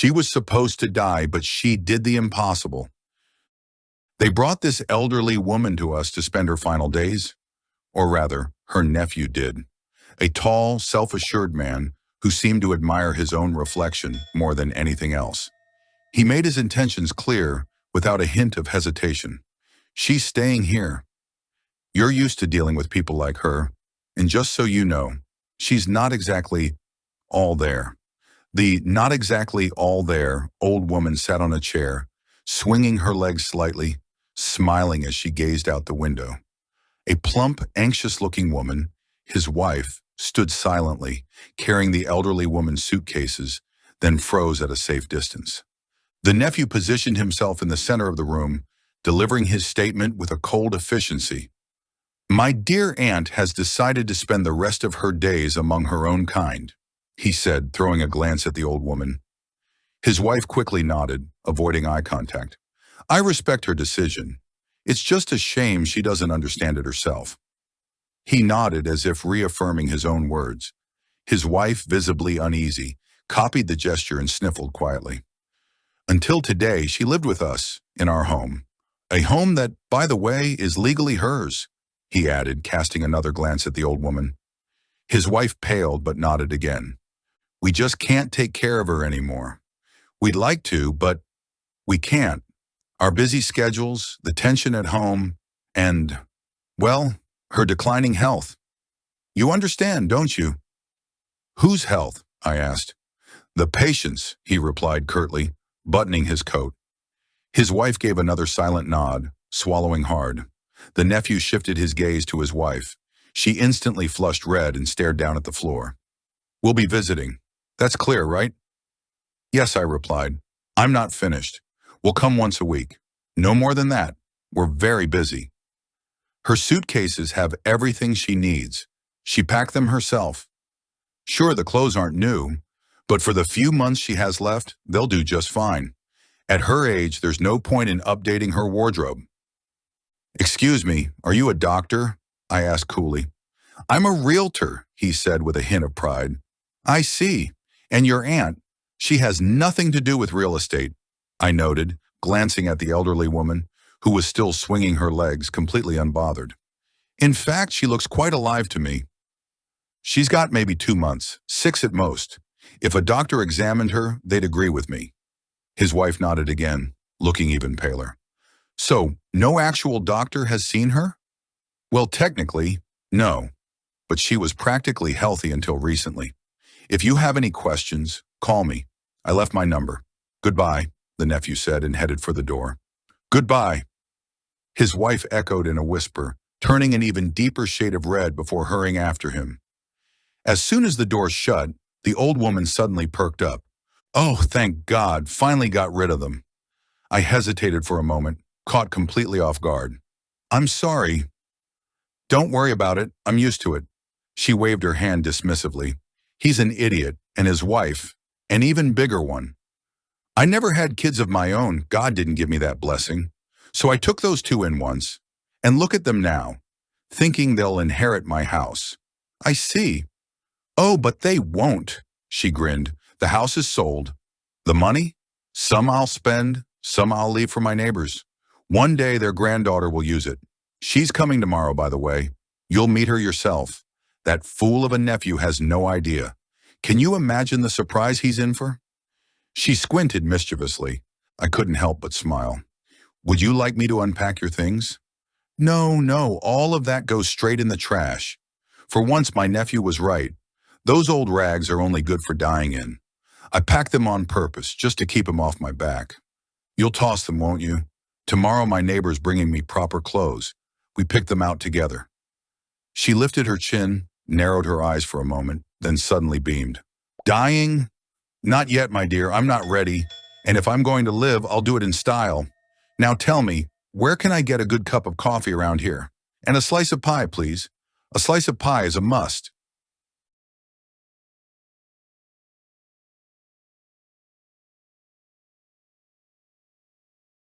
She was supposed to die, but she did the impossible. They brought this elderly woman to us to spend her final days, or rather, her nephew did. A tall, self-assured man who seemed to admire his own reflection more than anything else. He made his intentions clear without a hint of hesitation. She's staying here. You're used to dealing with people like her, and just so you know, she's not exactly all there. The not exactly all there old woman sat on a chair, swinging her legs slightly, smiling as she gazed out the window. A plump, anxious-looking woman, his wife, stood silently, carrying the elderly woman's suitcases, then froze at a safe distance. The nephew positioned himself in the center of the room, delivering his statement with a cold efficiency. "My dear aunt has decided to spend the rest of her days among her own kind," he said, throwing a glance at the old woman. His wife quickly nodded, avoiding eye contact. "I respect her decision. It's just a shame she doesn't understand it herself." He nodded as if reaffirming his own words. His wife, visibly uneasy, copied the gesture and sniffled quietly. "Until today, she lived with us, in our home. A home that, by the way, is legally hers," he added, casting another glance at the old woman. His wife paled but nodded again. "We just can't take care of her anymore. We'd like to, but we can't. Our busy schedules, the tension at home, and, well, her declining health. You understand, don't you?" "Whose health?" I asked. "The patient's," he replied curtly, buttoning his coat. His wife gave another silent nod, swallowing hard. The nephew shifted his gaze to his wife. She instantly flushed red and stared down at the floor. "We'll be visiting. That's clear, right?" "Yes," I replied. "I'm not finished. We'll come once a week. No more than that. We're very busy." Her suitcases have everything she needs. She packed them herself. Sure, the clothes aren't new, but for the few months she has left, they'll do just fine. At her age, there's no point in updating her wardrobe. "Excuse me, are you a doctor?" I asked coolly. "I'm a realtor," he said with a hint of pride. "I see. And your aunt, she has nothing to do with real estate," I noted, glancing at the elderly woman, who was still swinging her legs, completely unbothered. "In fact, she looks quite alive to me." "She's got maybe 2 months, 6 at most. If a doctor examined her, they'd agree with me." His wife nodded again, looking even paler. "So, no actual doctor has seen her?" "Well, technically, no, but she was practically healthy until recently. If you have any questions, call me. I left my number. Goodbye," the nephew said and headed for the door. "Goodbye," his wife echoed in a whisper, turning an even deeper shade of red before hurrying after him. As soon as the door shut, the old woman suddenly perked up. "Oh, thank God, finally got rid of them." I hesitated for a moment, caught completely off guard. "I'm sorry." "Don't worry about it, I'm used to it." She waved her hand dismissively. "He's an idiot, and his wife, an even bigger one. I never had kids of my own, God didn't give me that blessing. So I took those 2 in once, and look at them now, thinking they'll inherit my house." "I see." "Oh, but they won't," she grinned. "The house is sold. The money? Some I'll spend, some I'll leave for my neighbors. One day their granddaughter will use it. She's coming tomorrow, by the way. You'll meet her yourself. That fool of a nephew has no idea. Can you imagine the surprise he's in for?" She squinted mischievously. I couldn't help but smile. "Would you like me to unpack your things?" No, all of that goes straight in the trash. For once, my nephew was right. Those old rags are only good for dying in. I packed them on purpose, just to keep them off my back. You'll toss them, won't you? Tomorrow my neighbor's bringing me proper clothes. We picked them out together." She lifted her chin, narrowed her eyes for a moment, then suddenly beamed. "Dying? Not yet, my dear, I'm not ready. And if I'm going to live, I'll do it in style. Now tell me, where can I get a good cup of coffee around here? And a slice of pie, please. A slice of pie is a must."